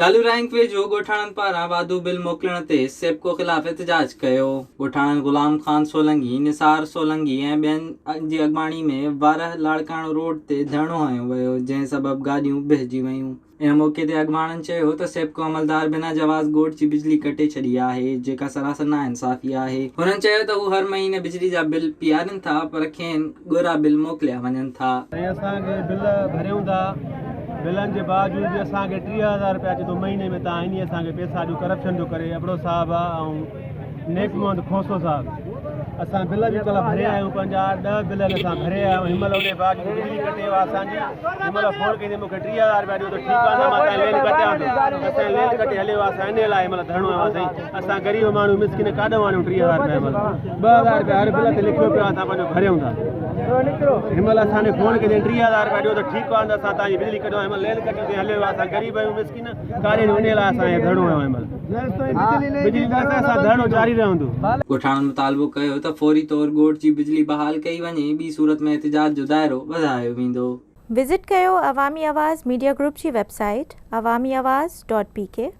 Lalu rank वेझो ॻोठाणनि पारां वाधू बिल मोकिलण ते सेप्को ख़िलाफ़ एहतजाज कयो। ॻोठाणनि गुलाम खान सोलंकी, निसार सोलंकी ऐं ॿियनि जी अॻवाणी में वारह लाड़काणो रोड ते धरणो हयो वियो, जंहिं सबबि गाॾियूं बिहजी वयूं। इन मौक़े ते अॻवाणनि चयो त सेप्को अमलदार बिना जवाज़ ॻोठ जी बिजली कटे छॾी आहे, जेका सरासर नाइंसाफ़ी आहे। हुननि चयो त हू हर महीने बिजली जा बिल पीआरनि था, पर खेनि ॻोरा बिल मोकिलिया वञनि था। असांखे बिल भरियूं था, बिलनि जे बावजूद बि असांखे 30,000 रुपया अचे थो महीने में। तव्हां इन असांखे पैसा ॾियो करप्शन जो करे। अबड़ो साहब आहे ऐं नेक मोहम्मद खोसो साहब, असां बिल बि कल्ह भरिया आहियूं, 50-10 बिल असां भरिया आहियूं। हिनमहिल उन बावजूद बिजली कटे वियो आहे असांजी। हिनमहिल फ़ोन कई मूंखे 30,000 रुपया ॾियो, त ठीकु आहे न, मां तव्हां लेन कटियां थो। असांजी लेन कटे हलियो आहे, असां इन लाइ हिनमहिल धरणो आहे साईं। असां ग़रीब माण्हू मिसकिन काॾो आणियूं 30,000 रुपया? हिनमहिल 2,000 रुपया हर बिल ते लिखियो पियो आहे, असां पंहिंजो भरियूं था। हिनमहिल असांखे फ़ोन कई 30,000 रुपया ॾियो, त ठीकु आहे न, असां तव्हांजी बिजली कटियो। हिनमहिल लेन कटियो ते हलियो आहे, असां ग़रीब आहियूं मिसकिन काॾे इन लाइ असांखे धरणो आहे। हिनमहिल बिजली न असां धरणो जारी रहंदो। ॻोठाणनि मुतालबो कयो त फौरी तौर ॻोठ जी बिजली बहाल कई वञे, ॿी सूरत में एहतजाज जो दाइरो वधायो वेंदो। विज़िट कयो अवामी आवाज़ मीडिया ग्रुप जी वेबसाइट awamiawaz.pk।